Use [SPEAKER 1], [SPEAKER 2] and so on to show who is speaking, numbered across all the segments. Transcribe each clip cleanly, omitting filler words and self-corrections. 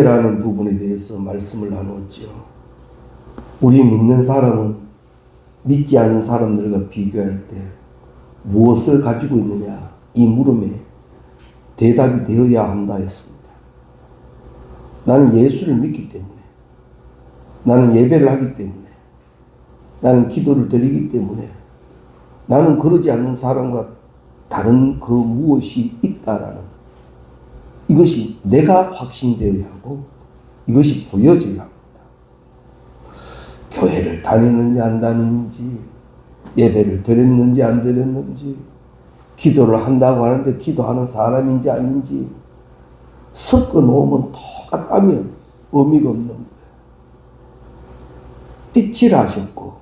[SPEAKER 1] 라는 부분에 대해서 말씀을 나누었죠. 우리 믿는 사람은 믿지 않는 사람들과 비교할 때 무엇을 가지고 있느냐, 이 물음에 대답이 되어야 한다 했습니다. 나는 예수를 믿기 때문에, 나는 예배를 하기 때문에, 나는 기도를 드리기 때문에, 나는 그러지 않는 사람과 다른 그 무엇이 있다라는, 이것이 내가 확신되어야 하고 이것이 보여져야 합니다. 교회를 다니는지 안 다니는지, 예배를 드렸는지 안 드렸는지, 기도를 한다고 하는데 기도하는 사람인지 아닌지 섞어 놓으면 똑같다면 의미가 없는 거예요. 빛이라 하셨고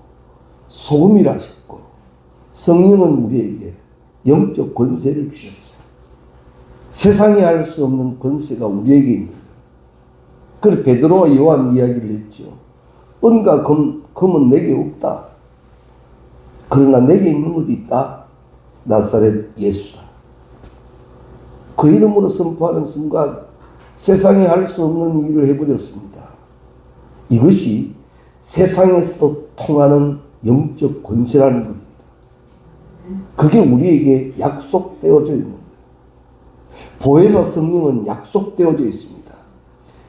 [SPEAKER 1] 소금이라 하셨고 성령은 우리에게 영적 권세를 주셨어요. 세상이 할 수 없는 권세가 우리에게 있는 거예요. 그래서 베드로와 요한 이야기를 했죠. 은과 금은 내게 없다. 그러나 내게 있는 것이 있다. 나사렛 예수다. 그 이름으로 선포하는 순간 세상이 할 수 없는 일을 해버렸습니다. 이것이 세상에서도 통하는 영적 권세라는 겁니다. 그게 우리에게 약속되어져 있는 거예요. 보혜사 성령은 약속되어져 있습니다.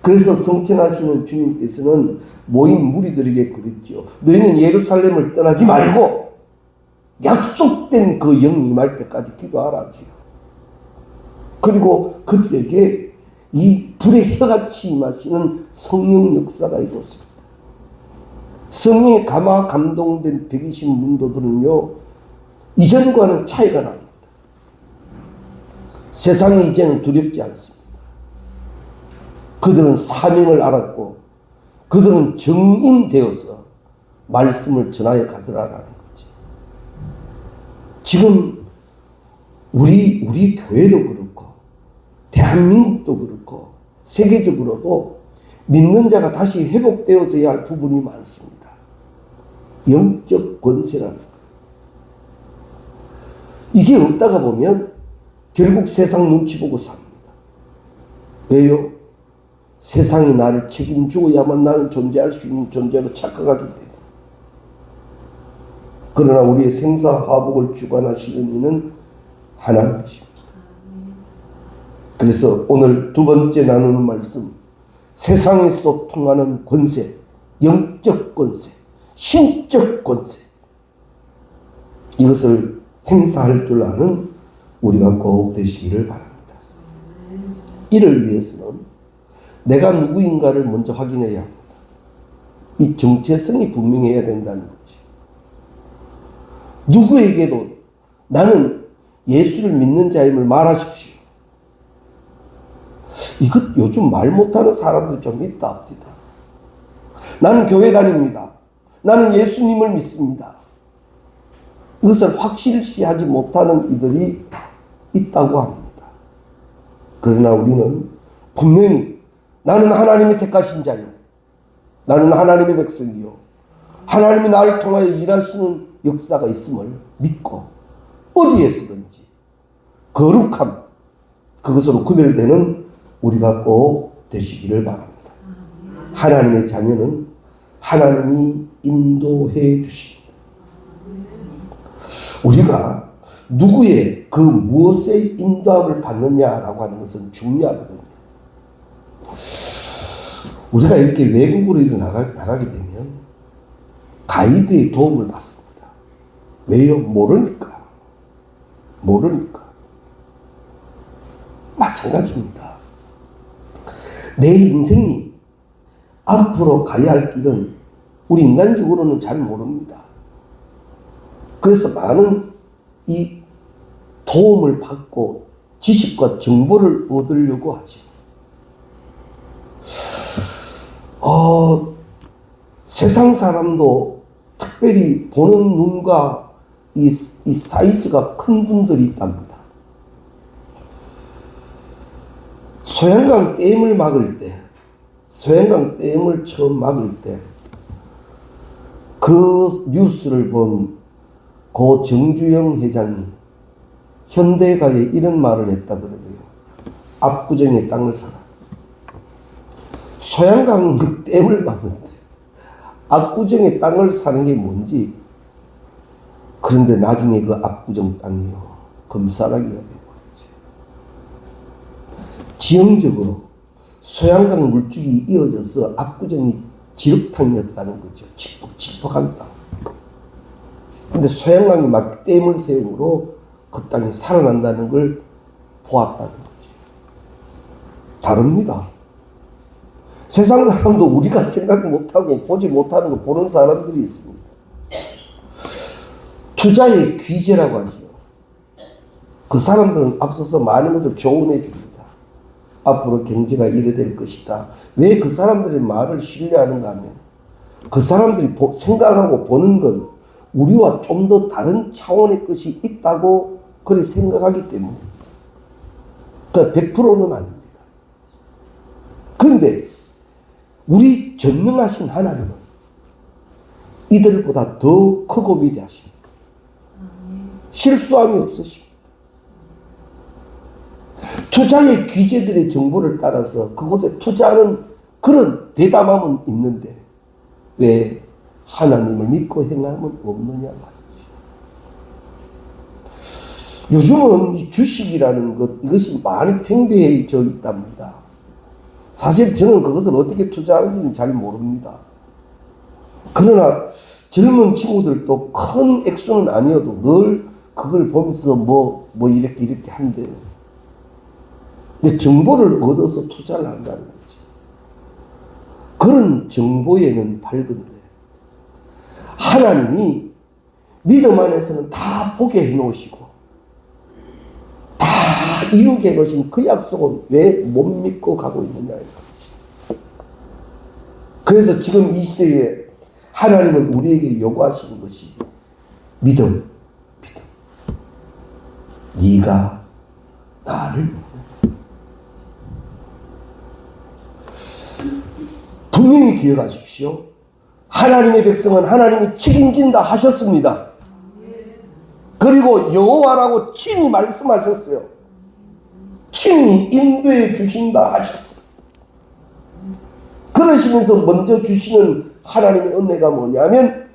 [SPEAKER 1] 그래서 성천하시는 주님께서는 모인 무리들에게 그랬죠. 너희는 예루살렘을 떠나지 말고 약속된 그 영이 임할 때까지 기도하라지요. 그리고 그들에게 이 불의 혀같이 임하시는 성령 역사가 있었습니다. 성령에 감화 감동된 120문도들은요, 이전과는 차이가 납니다. 세상이 이제는 두렵지 않습니다. 그들은 사명을 알았고 그들은 정인되어서 말씀을 전하여 가더라라는 거죠. 지금 우리 교회도 그렇고 대한민국도 그렇고 세계적으로도 믿는 자가 다시 회복되어져야 할 부분이 많습니다. 영적 권세라는 거예요. 이게 없다가 보면 결국 세상 눈치 보고 삽니다. 왜요? 세상이 나를 책임주어야만 나는 존재할 수 있는 존재로 착각하기 때문에. 그러나 우리의 생사화복을 주관하시는 이는 하나님이십니다. 그래서 오늘 두 번째 나누는 말씀, 세상에서도 통하는 권세, 영적 권세, 신적 권세, 이것을 행사할 줄 아는 우리가 꼭 되시기를 바랍니다. 이를 위해서는 내가 누구인가를 먼저 확인해야 합니다. 이 정체성이 분명해야 된다는 거지. 누구에게도 나는 예수를 믿는 자임을 말하십시오. 이것 요즘 말 못하는 사람들 좀 있다 합니다. 나는 교회 다닙니다. 나는 예수님을 믿습니다. 이것을 확실시하지 못하는 이들이 있다고 합니다. 그러나 우리는 분명히 나는 하나님이 택하신 자요, 나는 하나님의 백성이요, 하나님이 나를 통하여 일하시는 역사가 있음을 믿고 어디에서든지 거룩함, 그것으로 구별되는 우리가 꼭 되시기를 바랍니다. 하나님의 자녀는 하나님이 인도해 주십니다. 우리가 누구의 그 무엇의 인도함을 받느냐라고 하는 것은 중요하거든요. 우리가 이렇게 외국으로 나가게 되면 가이드의 도움을 받습니다. 왜요? 모르니까. 마찬가지입니다. 내 인생이 앞으로 가야 할 길은 우리 인간적으로는 잘 모릅니다. 그래서 많은 이 도움을 받고 지식과 정보를 얻으려고 하죠. 세상 사람도 특별히 보는 눈과 이 사이즈가 큰 분들이 있답니다. 소양강 댐을 막을 때, 소양강 댐을 처음 막을 때 그 뉴스를 본 고 정주영 회장이 현대가에 이런 말을 했다 그러대요. 압구정에 땅을 사라. 소양강 댐을 막는데 압구정의 땅을 사는 게 뭔지. 그런데 나중에 그 압구정 땅이요 금사라기가 되어버렸지. 지형적으로 소양강 물줄이 이어져서 압구정이 지륵탕이었다는 거죠. 칙폭칙폭한 땅. 근데 소양강이 막 댐을 세움으로 그 땅이 살아난다는 걸 보았다는 거지. 다릅니다. 세상 사람도 우리가 생각 못하고 보지 못하는 거 보는 사람들이 있습니다. 투자의 귀재라고 하죠. 그 사람들은 앞서서 많은 것을 조언해 줍니다. 앞으로 경제가 이래 될 것이다. 왜 그 사람들의 말을 신뢰하는가 하면 그 사람들이 생각하고 보는 건 우리와 좀 더 다른 차원의 것이 있다고 그렇게 생각하기 때문에. 그러니까 100%는 아닙니다. 그런데 우리 전능하신 하나님은 이들보다 더 크고 위대하십니다. 실수함이 없으십니다. 투자의 귀재들의 정보를 따라서 그곳에 투자하는 그런 대담함은 있는데 왜 하나님을 믿고 행함은 없느냐 말이죠. 요즘은 이 주식이라는 것, 이것이 많이 팽배해져 있답니다. 사실 저는 그것을 어떻게 투자하는지는 잘 모릅니다. 그러나 젊은 친구들도 큰 액수는 아니어도 늘 그걸 보면서 이렇게 한대요. 근데 정보를 얻어서 투자를 한다는 거지. 그런 정보에는 밝은데 하나님이 믿음 안에서는 다 보게 해놓으시고 다 이루게 해놓으신 그 약속은 왜 못 믿고 가고 있느냐. 그래서 지금 이 시대에 하나님은 우리에게 요구하시는 것이 믿음. 네가 나를 믿느냐. 분명히 기억하십시오. 하나님의 백성은 하나님이 책임진다 하셨습니다. 그리고 여호와라고 친히 말씀하셨어요. 친히 인도해 주신다 하셨어요. 그러시면서 먼저 주시는 하나님의 은혜가 뭐냐면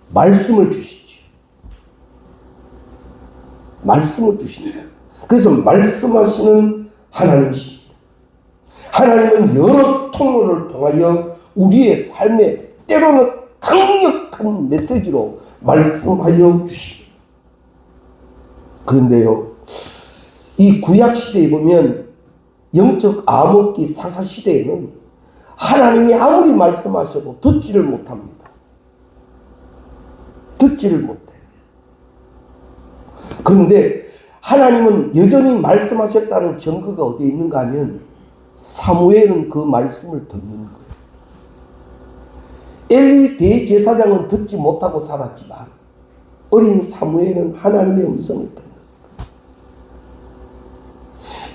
[SPEAKER 1] 말씀을 주시죠. 말씀을 주십니다. 그래서 말씀하시는 하나님이십니다. 하나님은 여러 통로를 통하여 우리의 삶에 때로는 강력한 메시지로 말씀하여 주십니다. 그런데요, 이 구약시대에 보면 영적 암흑기 사사시대에는 하나님이 아무리 말씀하셔도 듣지를 못합니다. 듣지를 못해요. 그런데 하나님은 여전히 말씀하셨다는 증거가 어디에 있는가 하면 사무엘은 그 말씀을 듣는 거예요. 엘리 대제사장은 듣지 못하고 살았지만 어린 사무엘은 하나님의 음성을 듣는 거예요.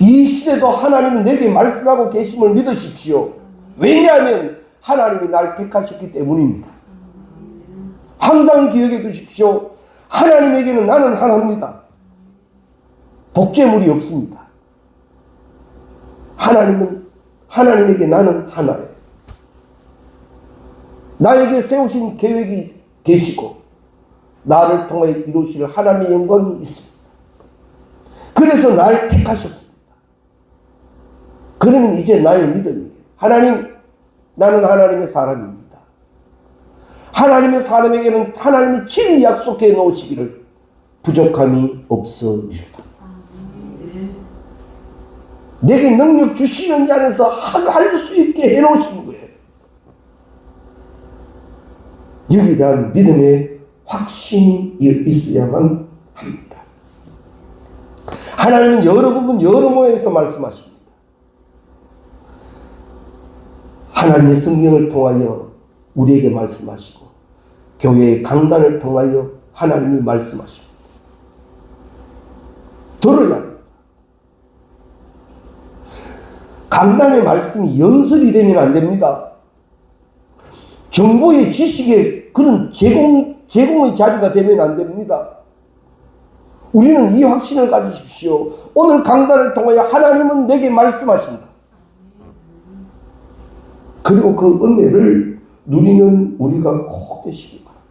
[SPEAKER 1] 이 시대도 하나님은 내게 말씀하고 계심을 믿으십시오. 왜냐하면 하나님이 날 택하셨기 때문입니다. 항상 기억해 두십시오. 하나님에게는 나는 하나입니다. 복제물이 없습니다. 하나님에게 나는 하나예요. 나에게 세우신 계획이 계시고 나를 통해 이루실 하나님의 영광이 있습니다. 그래서 날 택하셨습니다. 그러면 이제 나의 믿음이에요. 하나님, 나는 하나님의 사람입니다. 하나님의 사람에게는 하나님이 친히 약속해 놓으시기를 부족함이 없으리로다. 내게 능력 주시는 자에서 할 수 있게 해놓으신 거예요. 여기에 대한 믿음의 확신이 있어야만 합니다. 하나님은 여러 부분 여러 모양에서 말씀하십니다. 하나님의 성경을 통하여 우리에게 말씀하시고 교회의 강단을 통하여 하나님이 말씀하십니다. 들어야 합니다. 강단의 말씀이 연설이 되면 안 됩니다. 정보의 지식의 그런 제공의 자리가 되면 안 됩니다. 우리는 이 확신을 가지십시오. 오늘 강단을 통하여 하나님은 내게 말씀하신다. 그리고 그 은혜를 누리는 우리가 꼭 되시기 바랍니다.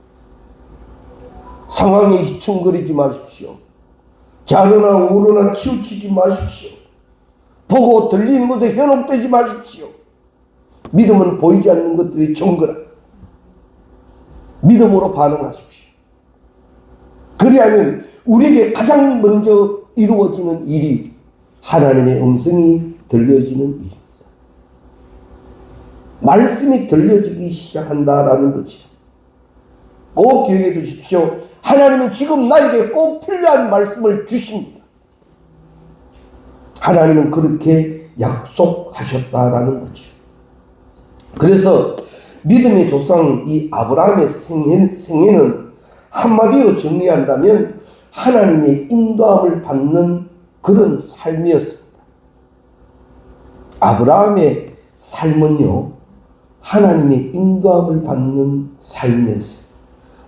[SPEAKER 1] 상황에 휘청거리지 마십시오. 좌로나 우로나 치우치지 마십시오. 보고 들리는 것에 현혹되지 마십시오. 믿음은 보이지 않는 것들이 정거라. 믿음으로 반응하십시오. 그리하면 우리에게 가장 먼저 이루어지는 일이 하나님의 음성이 들려지는 일입니다. 말씀이 들려지기 시작한다라는 거죠. 꼭 기억해 두십시오. 하나님은 지금 나에게 꼭 필요한 말씀을 주십니다. 하나님은 그렇게 약속하셨다라는 거죠. 그래서 믿음의 조상 이 아브라함의 생애는 한마디로 정리한다면 하나님의 인도함을 받는 그런 삶이었습니다. 아브라함의 삶은요, 하나님의 인도함을 받는 삶이었어요.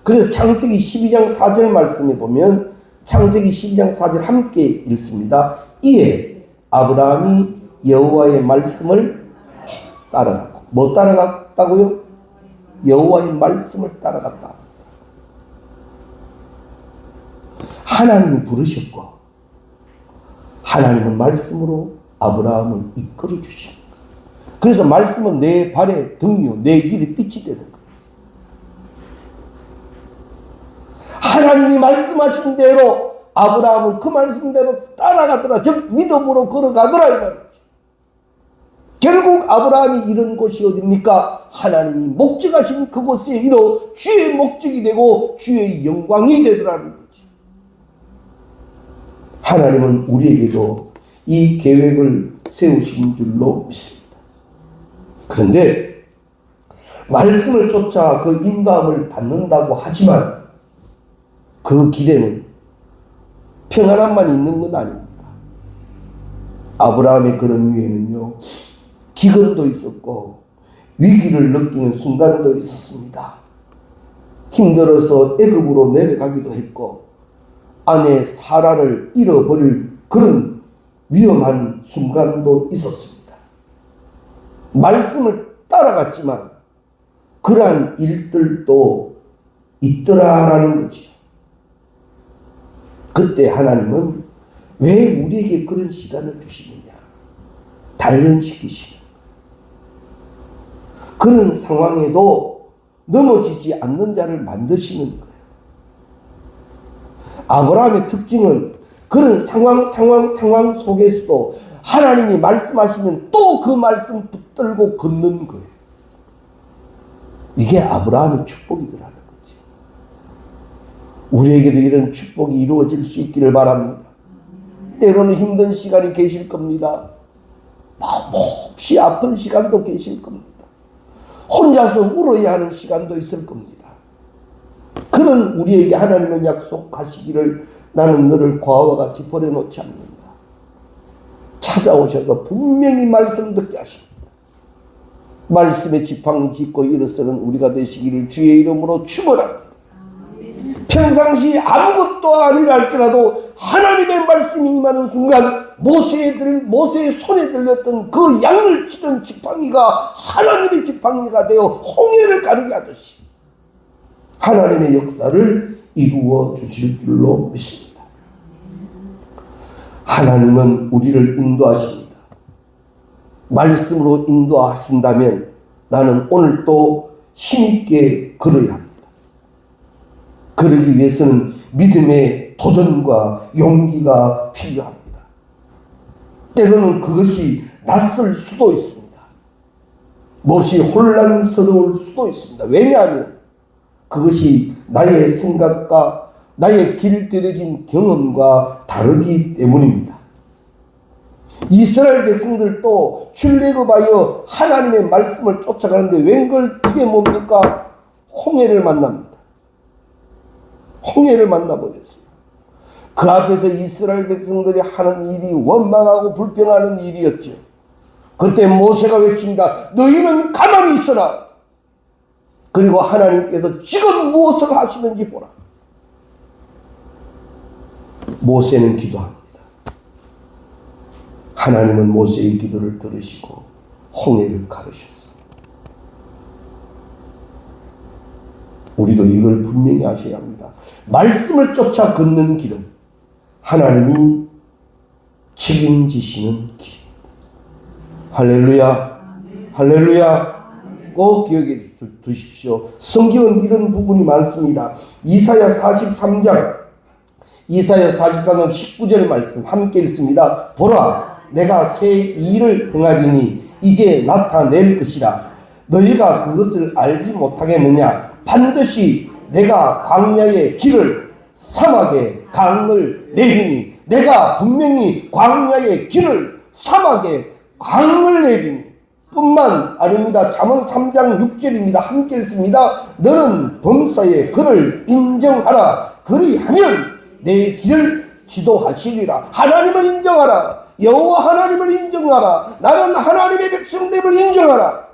[SPEAKER 1] 그래서 창세기 12장 4절 말씀에 보면 창세기 12장 4절 함께 읽습니다. 이에 아브라함이 여호와의 말씀을 따라갔고, 뭐 따라갔다고요? 여호와의 말씀을 따라갔다. 하나님이 부르셨고 하나님은 말씀으로 아브라함을 이끌어 주십니다. 그래서 말씀은 내 발의 등이요 내 길의 빛이 되는 거예요. 하나님이 말씀하신 대로 아브라함은 그 말씀대로 따라가더라. 즉 믿음으로 걸어가더라 이 말이죠. 결국 아브라함이 이른 곳이 어디입니까? 하나님이 목적하신 그곳에 이르러 주의 목적이 되고 주의 영광이 되더라는 거지. 하나님은 우리에게도 이 계획을 세우신 줄로 믿습니다. 그런데 말씀을 쫓아 그 인도함을 받는다고 하지만 그 길에는 평안함만 있는 건 아닙니다. 아브라함의 그런 위에는요, 기근도 있었고 위기를 느끼는 순간도 있었습니다. 힘들어서 애굽으로 내려가기도 했고 아내 사라를 잃어버릴 그런 위험한 순간도 있었습니다. 말씀을 따라갔지만 그러한 일들도 있더라라는 거죠. 그때 하나님은 왜 우리에게 그런 시간을 주시느냐? 단련시키시는 그런 상황에도 넘어지지 않는 자를 만드시는 거예요. 아브라함의 특징은 그런 상황 속에서도 하나님이 말씀하시면 또 그 말씀 붙들고 걷는 거예요. 이게 아브라함의 축복이더라는 거지. 우리에게도 이런 축복이 이루어질 수 있기를 바랍니다. 때로는 힘든 시간이 계실 겁니다. 몹시 아픈 시간도 계실 겁니다. 혼자서 울어야 하는 시간도 있을 겁니다. 그런 우리에게 하나님은 약속하시기를 나는 너를 과와 같이 버려놓지 않는다. 찾아오셔서 분명히 말씀 듣게 하십니다. 말씀의 지팡이 짚고 일어서는 우리가 되시기를 주의 이름으로 축원합니다. 평상시 아무것도 아니라 할지라도 하나님의 말씀이 임하는 순간 모세의 손에 들렸던 그 양을 치던 지팡이가 하나님의 지팡이가 되어 홍해를 가르게 하듯이 하나님의 역사를 이루어 주실 줄로 믿습니다. 하나님은 우리를 인도하십니다. 말씀으로 인도하신다면 나는 오늘 또 힘있게 걸어야 합니다. 그러기 위해서는 믿음의 도전과 용기가 필요합니다. 때로는 그것이 낯설 수도 있습니다. 몹시 혼란스러울 수도 있습니다. 왜냐하면 그것이 나의 생각과 나의 길들여진 경험과 다르기 때문입니다. 이스라엘 백성들도 출애굽하여 하나님의 말씀을 쫓아가는데 웬걸 이게 뭡니까? 홍해를 만납니다. 홍해를 만나버렸어요. 그 앞에서 이스라엘 백성들이 하는 일이 원망하고 불평하는 일이었죠. 그때 모세가 외칩니다. 너희는 가만히 있어라. 그리고 하나님께서 지금 무엇을 하시는지 보라. 모세는 기도합니다. 하나님은 모세의 기도를 들으시고 홍해를 가르셨습니다. 우리도 이걸 분명히 아셔야 합니다. 말씀을 쫓아 걷는 길은 하나님이 책임지시는 길입니다. 할렐루야. 할렐루야. 꼭 기억해 두십시오. 성경은 이런 부분이 많습니다. 이사야 43장 19절 말씀 함께 읽습니다. 보라, 내가 새 일을 행하리니 이제 나타낼 것이라. 너희가 그것을 알지 못하겠느냐? 반드시 내가 광야의 길을 사막에 강을 내리니, 내가 분명히 광야의 길을 사막에 강을 내리니. 뿐만 아닙니다. 잠언 3장 6절입니다. 함께 읽습니다. 너는 범사에 그를 인정하라. 그리하면 내 길을 지도하시리라. 하나님을 인정하라. 여호와 하나님을 인정하라. 나는 하나님의 백성됨을 인정하라.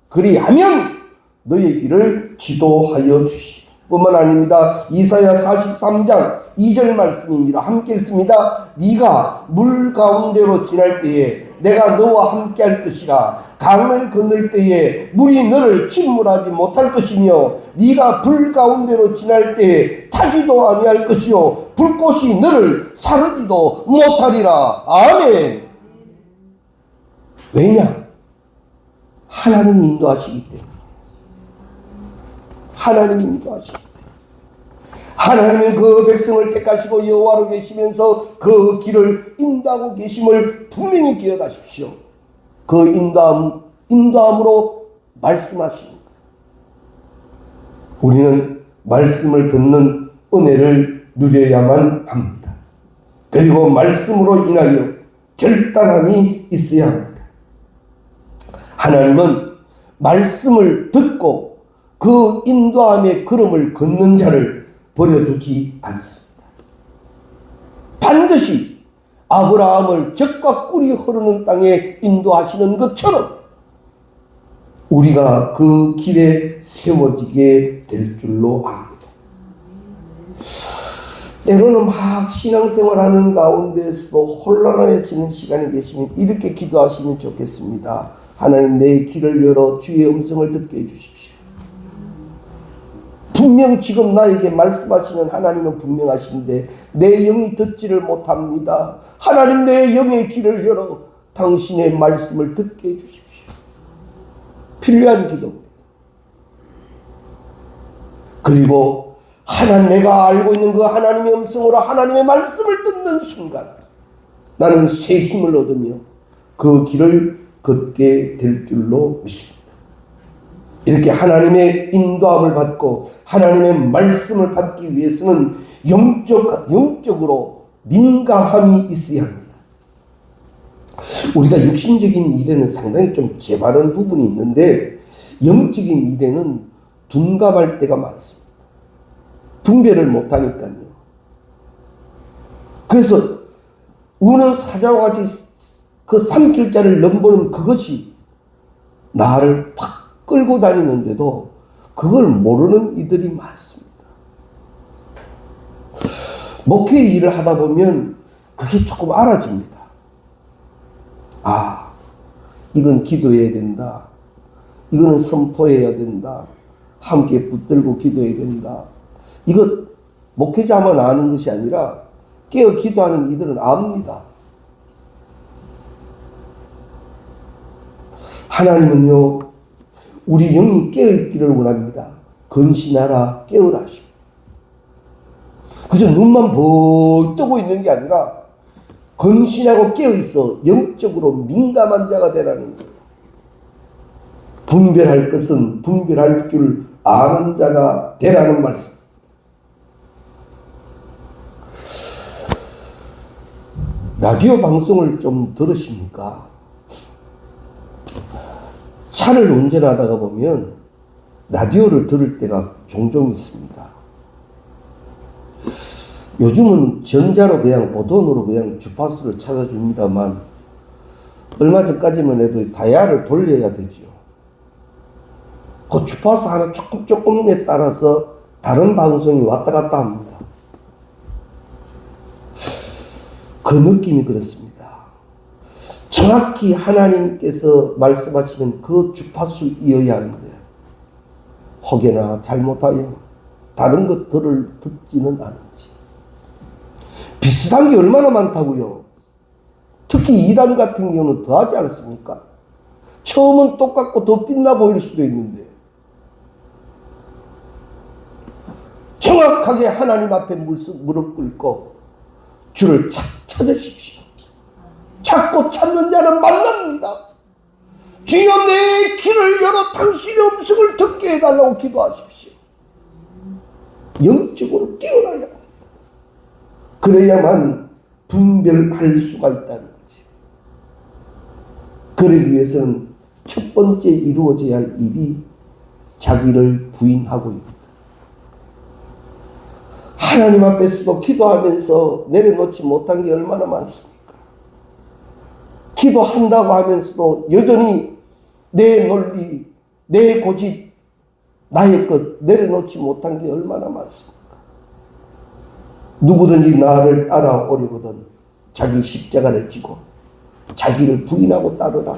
[SPEAKER 1] 그리하면 너의 길을 지도하여 주시리라. 뿐만 아닙니다. 이사야 43장 2절 말씀입니다. 함께 읽습니다. 네가 물 가운데로 지날 때에 내가 너와 함께 할 것이라. 강을 건널 때에 물이 너를 침몰하지 못할 것이며 네가 불 가운데로 지날 때에 타지도 아니할 것이요 불꽃이 너를 사르지도 못하리라. 아멘. 왜냐? 하나님이 인도하시기 때문에. 하나님이 인도하시기 때문에. 하나님은 그 백성을 택하시고 여호와로 계시면서 그 길을 인도하고 계심을 분명히 기억하십시오. 그 인도함으로 말씀하십니다. 우리는 말씀을 듣는 은혜를 누려야만 합니다. 그리고 말씀으로 인하여 결단함이 있어야 합니다. 하나님은 말씀을 듣고 그 인도함의 걸음을 걷는 자를 버려두지 않습니다. 반드시 아브라함을 젖과 꿀이 흐르는 땅에 인도하시는 것처럼 우리가 그 길에 세워지게 될 줄로 압니다. 때로는 막 신앙생활하는 가운데서도 혼란해지는 시간이 계시면 이렇게 기도하시면 좋겠습니다. 하나님, 내 길을 열어 주의 음성을 듣게 해주십시오. 분명 지금 나에게 말씀하시는 하나님은 분명하신데 내 영이 듣지를 못합니다. 하나님, 내 영의 길을 열어 당신의 말씀을 듣게 해주십시오. 필요한 기도입니다. 그리고 내가 알고 있는 그 하나님의 음성으로 하나님의 말씀을 듣는 순간 나는 새 힘을 얻으며 그 길을 걷게 될 줄로 믿습니다. 이렇게 하나님의 인도함을 받고 하나님의 말씀을 받기 위해서는 영적으로 민감함이 있어야 합니다. 우리가 육신적인 일에는 상당히 좀 재바른 부분이 있는데 영적인 일에는 둔감할 때가 많습니다. 분별을 못하니까요. 그래서 우는 사자와 같이 그 삼킬 자를 넘보는 그것이 나를 팍 끌고 다니는데도 그걸 모르는 이들이 많습니다. 목회 일을 하다 보면 그게 조금 알아집니다. 아, 이건 기도해야 된다. 이거는 선포해야 된다. 함께 붙들고 기도해야 된다. 이거 목회자만 아는 것이 아니라 깨어 기도하는 이들은 압니다. 하나님은요, 우리 영이 깨어있기를 원합니다. 근신하라, 깨어라 하십니다. 그저 눈만 벌 뜨고 있는 게 아니라 근신하고 깨어있어 영적으로 민감한 자가 되라는 거예요. 분별할 것은 분별할 줄 아는 자가 되라는 말씀. 라디오 방송을 좀 들으십니까? 차를 운전하다가 보면 라디오를 들을 때가 종종 있습니다. 요즘은 전자로 그냥 보돈으로 그냥 주파수를 찾아줍니다만 얼마 전까지만 해도 다이얼을 돌려야 되죠. 그 주파수 하나 조금에 따라서 다른 방송이 왔다 갔다 합니다. 그 느낌이 그렇습니다. 정확히 하나님께서 말씀하시는 그 주파수를 이어야 하는데 혹여나 잘못하여 다른 것들을 듣지는 않은지. 비슷한 게 얼마나 많다고요. 특히 이단 같은 경우는 더하지 않습니까? 처음은 똑같고 더 빛나 보일 수도 있는데 정확하게 하나님 앞에 무릎 꿇고 주를 찾으십시오. 찾고 찾는 자는 만납니다. 주여 내 귀를 열어 당신의 음성을 듣게 해달라고 기도하십시오. 영적으로 깨어나야 합니다. 그래야만 분별할 수가 있다는 거지. 그러기 위해서는 첫 번째 이루어져야 할 일이 자기를 부인하고 있다. 하나님 앞에서도 기도하면서 내려놓지 못한 게 얼마나 많습니까? 기도한다고 하면서도 여전히 내 논리, 내 고집, 나의 것 내려놓지 못한 게 얼마나 많습니까? 누구든지 나를 따라오려거든 자기 십자가를 지고 자기를 부인하고 따르라.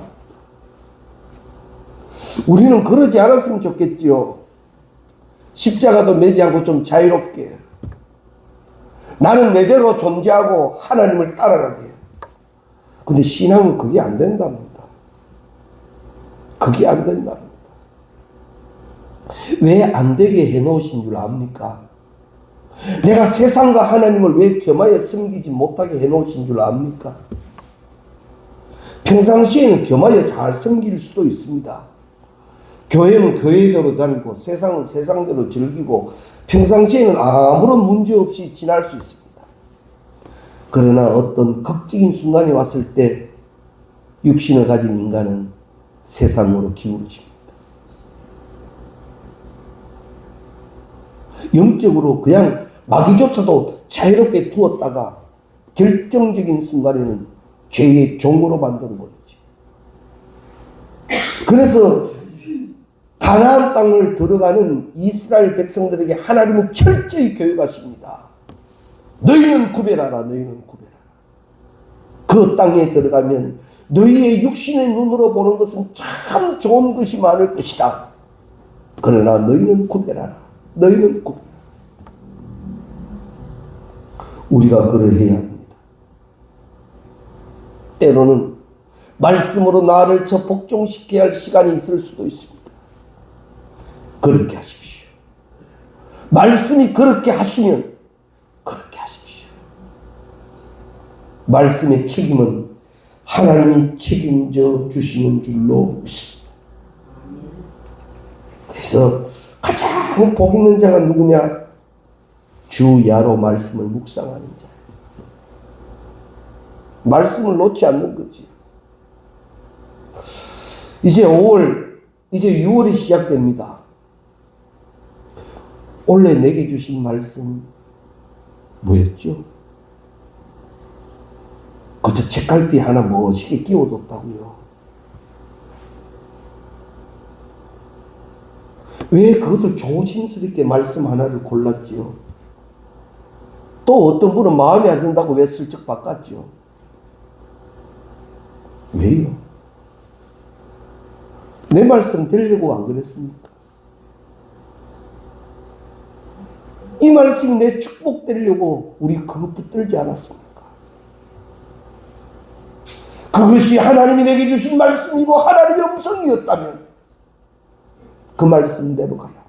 [SPEAKER 1] 우리는 그러지 않았으면 좋겠지요. 십자가도 매지 않고 좀 자유롭게 나는 내대로 존재하고 하나님을 따라가게. 근데 신앙은 그게 안 된답니다. 그게 안 된답니다. 왜 안 되게 해놓으신 줄 압니까? 내가 세상과 하나님을 왜 겸하여 섬기지 못하게 해놓으신 줄 압니까? 평상시에는 겸하여 잘 섬길 수도 있습니다. 교회는 교회대로 다니고 세상은 세상대로 즐기고 평상시에는 아무런 문제 없이 지날 수 있습니다. 그러나 어떤 극적인 순간이 왔을 때 육신을 가진 인간은 세상으로 기울어집니다. 영적으로 그냥 마귀조차도 자유롭게 두었다가 결정적인 순간에는 죄의 종으로 만들어버리지. 그래서 가나안 땅을 들어가는 이스라엘 백성들에게 하나님은 철저히 교육하십니다. 너희는 구별하라. 너희는 구별하라. 그 땅에 들어가면 너희의 육신의 눈으로 보는 것은 참 좋은 것이 많을 것이다. 그러나 너희는 구별하라. 너희는 구별하라. 우리가 그러해야 합니다. 때로는 말씀으로 나를 저 복종시켜야 할 시간이 있을 수도 있습니다. 그렇게 하십시오. 말씀이 그렇게 하시면 그렇게 하십시오. 말씀의 책임은 하나님이 책임져 주시는 줄로 믿습니다. 그래서 가장 복 있는 자가 누구냐? 주야로 말씀을 묵상하는 자. 말씀을 놓지 않는 거지. 이제 5월, 이제 6월이 시작됩니다. 원래 내게 주신 말씀 뭐였죠? 그저 책갈피 하나 멋지게 끼워뒀다고요. 왜 그것을 조심스럽게 말씀 하나를 골랐지요? 또 어떤 분은 마음에 안 든다고 왜 슬쩍 바꿨죠? 왜요? 내 말씀 되려고 안 그랬습니까? 이 말씀이 내 축복 되려고 우리 그거 붙들지 않았습니까? 그것이 하나님이 내게 주신 말씀이고 하나님의 음성이었다면 그 말씀대로 가야 합니다.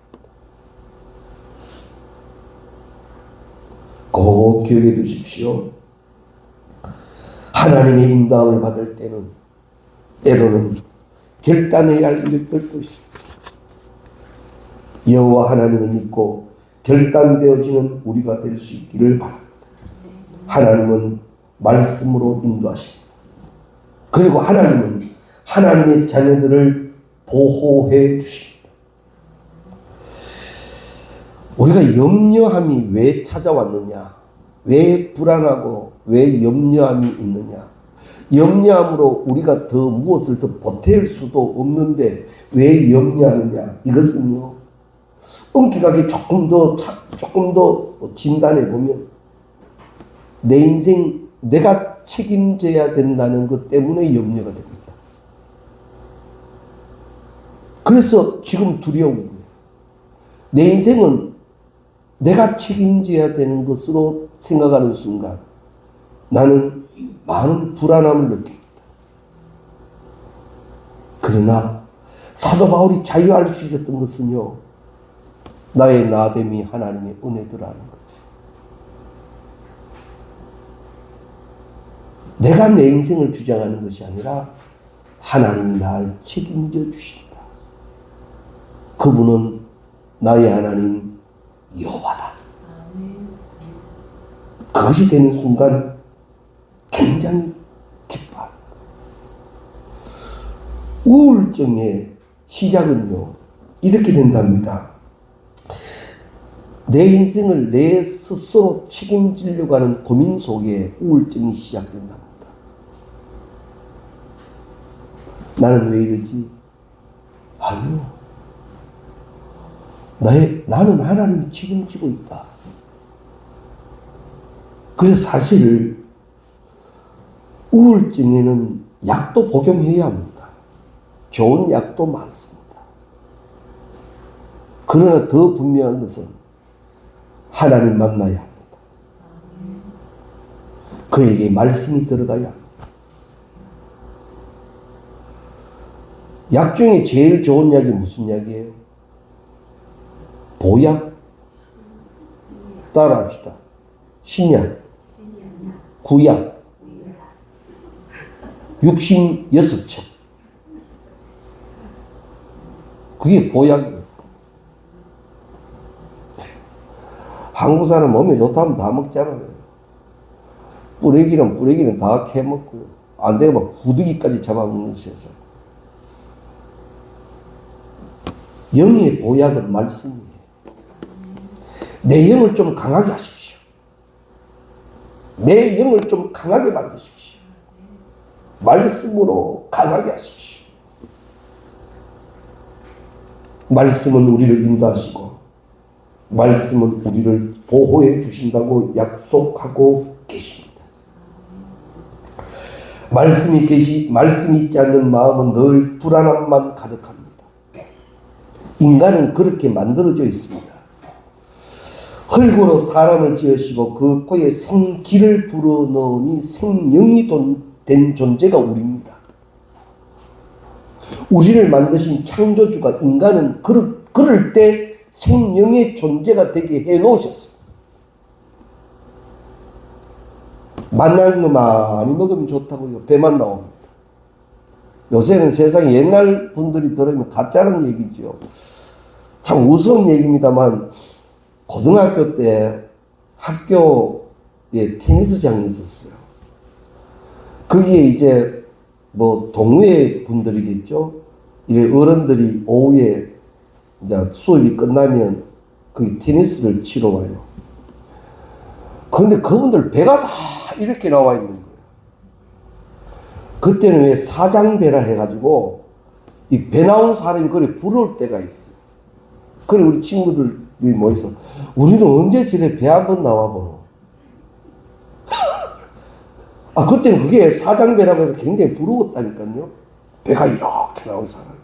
[SPEAKER 1] 꼭 기억해 두십시오. 하나님의 인도함을 받을 때는 때로는 결단해야 할 일들도 있습니다. 여호와 하나님을 믿고 결단되어지는 우리가 될 수 있기를 바랍니다. 하나님은 말씀으로 인도하십니다. 그리고 하나님은 하나님의 자녀들을 보호해 주십니다. 우리가 염려함이 왜 찾아왔느냐? 왜 불안하고 왜 염려함이 있느냐? 염려함으로 우리가 더 무엇을 더 보탤 수도 없는데 왜 염려하느냐? 이것은요, 엄격하게 조금 더 진단해 보면 내 인생 내가 책임져야 된다는 것 때문에 염려가 됩니다. 그래서 지금 두려운 거예요. 내 인생은 내가 책임져야 되는 것으로 생각하는 순간 나는 많은 불안함을 느낍니다. 그러나 사도 바울이 자유할 수 있었던 것은요, 나의 나됨이 하나님의 은혜더라는 거죠. 내가 내 인생을 주장하는 것이 아니라 하나님이 나를 책임져 주신다. 그분은 나의 하나님 여호와다. 그것이 되는 순간 굉장히 기뻐합니다. 우울증의 시작은요, 이렇게 된답니다. 내 인생을 내 스스로 책임지려고 하는 고민 속에 우울증이 시작된답니다. 나는 왜 이러지? 아니요. 나는 하나님이 책임지고 있다. 그래서 사실 우울증에는 약도 복용해야 합니다. 좋은 약도 많습니다. 그러나 더 분명한 것은 하나님 만나야 합니다. 그에게 말씀이 들어가야 합니다. 약 중에 제일 좋은 약이 무슨 약이에요? 보약? 따라합시다. 신약, 구약, 66첩. 그게 보약이에요. 한국 사람 몸에 좋다면 다 먹잖아요. 뿌레기는 다 캐먹고요. 안 되고 막 구더기까지 잡아먹는 세상. 영의 보약은 말씀이에요. 내 영을 좀 강하게 하십시오. 내 영을 좀 강하게 만드십시오. 말씀으로 강하게 하십시오. 말씀은 우리를 인도하시고 말씀은 우리를 보호해 주신다고 약속하고 계십니다. 말씀이 있지 않는 마음은 늘 불안함만 가득합니다. 인간은 그렇게 만들어져 있습니다. 흙으로 사람을 지으시고 그 코에 생기를 불어넣으니 생명이 된 존재가 우리입니다. 우리를 만드신 창조주가 인간은 그럴 때 생명의 존재가 되게 해놓으셨습니다. 맛나는 거 많이 먹으면 좋다고요. 배만 나옵니다. 요새는 세상에 옛날 분들이 들으면 가짜는 얘기죠. 참 우스운 얘기입니다만 고등학교 때 학교에 테니스장이 있었어요. 거기에 이제 뭐 동호회 분들이겠죠. 이래 어른들이 오후에 이제 수업이 끝나면 그 테니스를 치러 와요. 그런데 그분들 배가 다 이렇게 나와 있는 거예요. 그때는 왜 사장배라 해가지고 이 배 나온 사람이 그래 부러울 때가 있어요. 그래 우리 친구들이 모여서 우리는 언제 저래 배 한번 나와보노? 그때는 그게 사장배라고 해서 굉장히 부러웠다니까요. 배가 이렇게 나온 사람.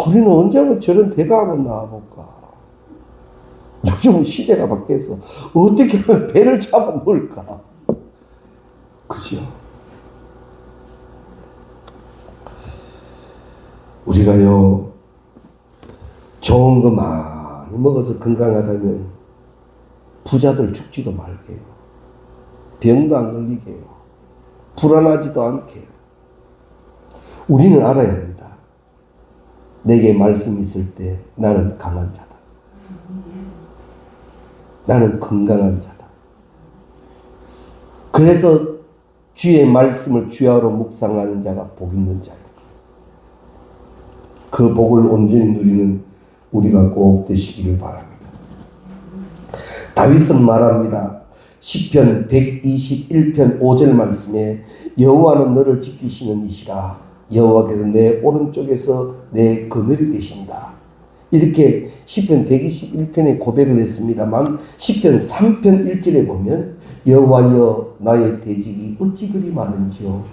[SPEAKER 1] 우리는 언제 한번 저런 배가 한번 나와볼까? 요즘은 시대가 바뀌어서 어떻게 하면 배를 잡아 놓을까? 그죠? 우리가요, 좋은 거 많이 먹어서 건강하다면 부자들 죽지도 말게요. 병도 안 걸리게요. 불안하지도 않게요. 우리는 알아야 합니다. 내게 말씀이 있을 때 나는 강한 자다. 나는 건강한 자다. 그래서 주의 말씀을 주야로 묵상하는 자가 복 있는 자예요. 그 복을 온전히 누리는 우리가 꼭 되시기를 바랍니다. 다윗은 말합니다. 시편 121편 5절 말씀에 여호와는 너를 지키시는 이시라. 여호와께서 내 오른쪽에서 내 그늘이 되신다. 이렇게 시편 121편에 고백을 했습니다만 시편 3편 1절에 보면 여호와여 나의 대적이 어찌 그리 많은지요.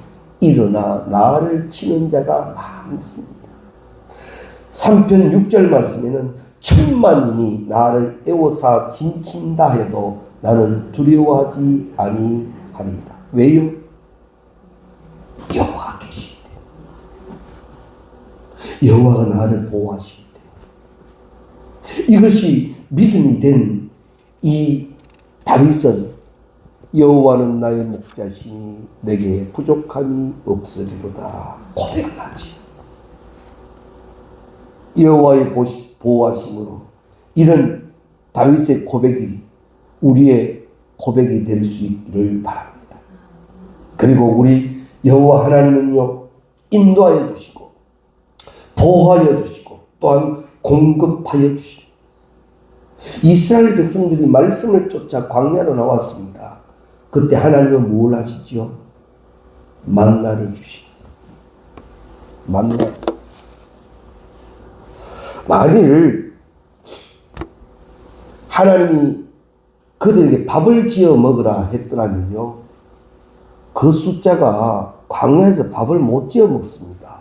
[SPEAKER 1] 일어나 나를 치는 자가 많습니다. 3편 6절 말씀에는 천만인이 나를 애워싸 진친다 해도 나는 두려워하지 아니하리이다. 왜요? 여호와가 계시기 때문에. 여호와가 나를 보호하시기 때문에. 이것이 믿음이 된 이 다윗은 여호와는 나의 목자시니 내게 부족함이 없으리로다 고백을 하지. 여호와의 보호하심으로 이런 다윗의 고백이 우리의 고백이 될 수 있기를 바랍니다. 그리고 우리 여호와 하나님은요, 인도하여 주시고 보호하여 주시고 또한 공급하여 주십니다. 이스라엘 백성들이 말씀을 쫓아 광야로 나왔습니다. 그때 하나님은 뭘 하시지요? 만나를 주십니다. 만나. 만일 하나님이 그들에게 밥을 지어 먹으라 했더라면요, 그 숫자가 광야에서 밥을 못 지어 먹습니다.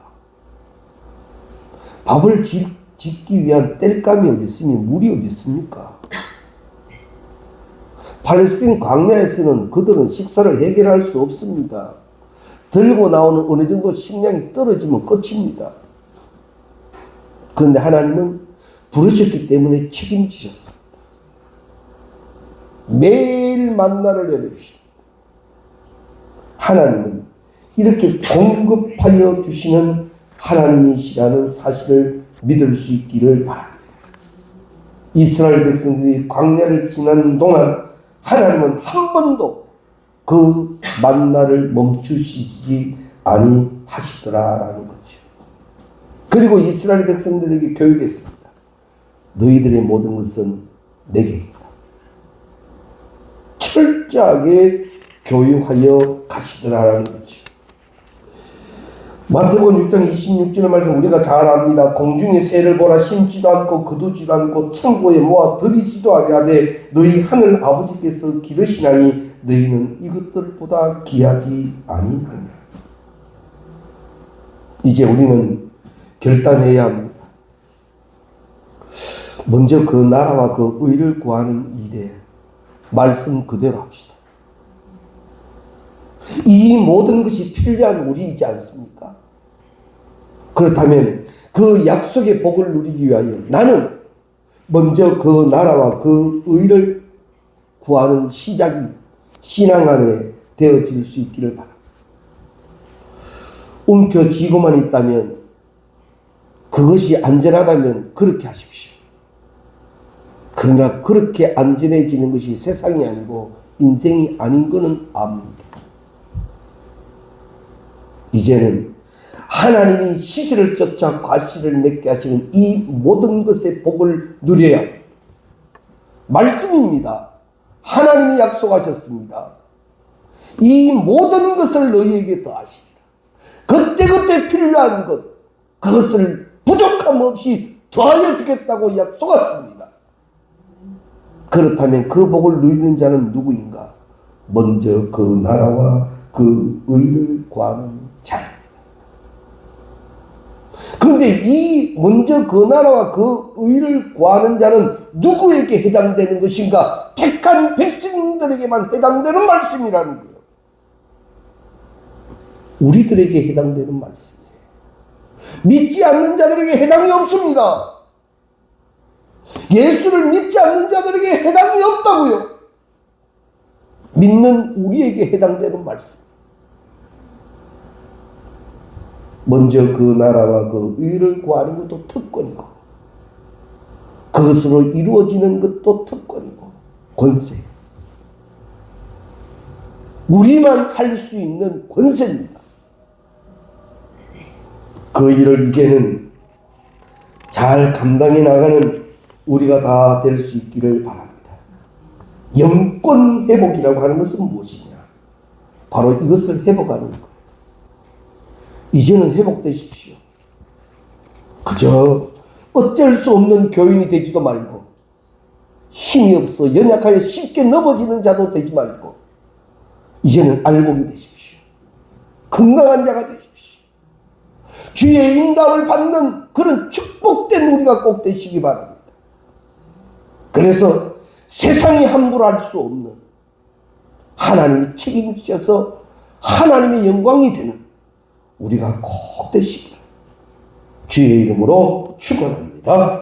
[SPEAKER 1] 밥을 짓기 위한 땔감이 어디 있으며 물이 어디 있습니까? 팔레스틴 광야에서는 그들은 식사를 해결할 수 없습니다. 들고 나오는 어느 정도 식량이 떨어지면 끝입니다. 그런데 하나님은 부르셨기 때문에 책임지셨습니다. 매일 만나를 내려주십니다. 하나님은 이렇게 공급하여 주시는 하나님이시라는 사실을 믿을 수 있기를 바랍니다. 이스라엘 백성들이 광야를 지나는 동안 하나님은 한 번도 그 만나를 멈추시지 아니하시더라라는 거죠. 그리고 이스라엘 백성들에게 교육했습니다. 너희들의 모든 것은 내게 있다. 철저하게 교육하여 가시더라라는 거죠. 마태복음 6장 26절의 말씀 우리가 잘 압니다. 공중의 새를 보라, 심지도 않고 거두지도 않고 창고에 모아 들이지도 아니하되 너희 하늘 아버지께서 기르시나니 너희는 이것들보다 귀하지 아니하냐. 이제 우리는 결단해야 합니다. 먼저 그 나라와 그 의를 구하는 일에 말씀 그대로 합시다. 이 모든 것이 필요한 우리이지 않습니까? 그렇다면 그 약속의 복을 누리기 위하여 나는 먼저 그 나라와 그 의를 구하는 시작이 신앙 안에 되어질 수 있기를 바랍니다. 움켜쥐고만 있다면, 그것이 안전하다면 그렇게 하십시오. 그러나 그렇게 안전해지는 것이 세상이 아니고 인생이 아닌 것은 압니다. 이제는 하나님이 시절을 쫓아 과실을 맺게 하시는 이 모든 것의 복을 누려야 합니다. 말씀입니다. 하나님이 약속하셨습니다. 이 모든 것을 너희에게 더하시리라. 그때그때 필요한 것, 그것을 부족함 없이 더하여 주겠다고 약속하십니다. 그렇다면 그 복을 누리는 자는 누구인가? 먼저 그 나라와 그 의를 구하는 자입니다. 그런데 이 먼저 그 나라와 그 의를 구하는 자는 누구에게 해당되는 것인가? 택한 백성들에게만 해당되는 말씀이라는 거예요. 우리들에게 해당되는 말씀이에요. 믿지 않는 자들에게 해당이 없습니다. 예수를 믿지 않는 자들에게 해당이 없다고요. 믿는 우리에게 해당되는 말씀. 먼저 그 나라와 그 의를 구하는 것도 특권이고, 그것으로 이루어지는 것도 특권이고 권세. 우리만 할 수 있는 권세입니다. 그 일을 이제는 잘 감당해 나가는 우리가 다 될 수 있기를 바랍니다. 영권 회복이라고 하는 것은 무엇이냐? 바로 이것을 회복하는 거예요. 이제는 회복되십시오. 그저 어쩔 수 없는 교인이 되지도 말고, 힘이 없어 연약하여 쉽게 넘어지는 자도 되지 말고, 이제는 알곡이 되십시오. 건강한 자가 되십시오. 주의 인도함을 받는 그런 축복된 우리가 꼭 되시기 바랍니다. 그래서 세상이 함부로 할 수 없는 하나님이 책임지셔서 하나님의 영광이 되는 우리가 꼭 되시기를 주의 이름으로 축원합니다.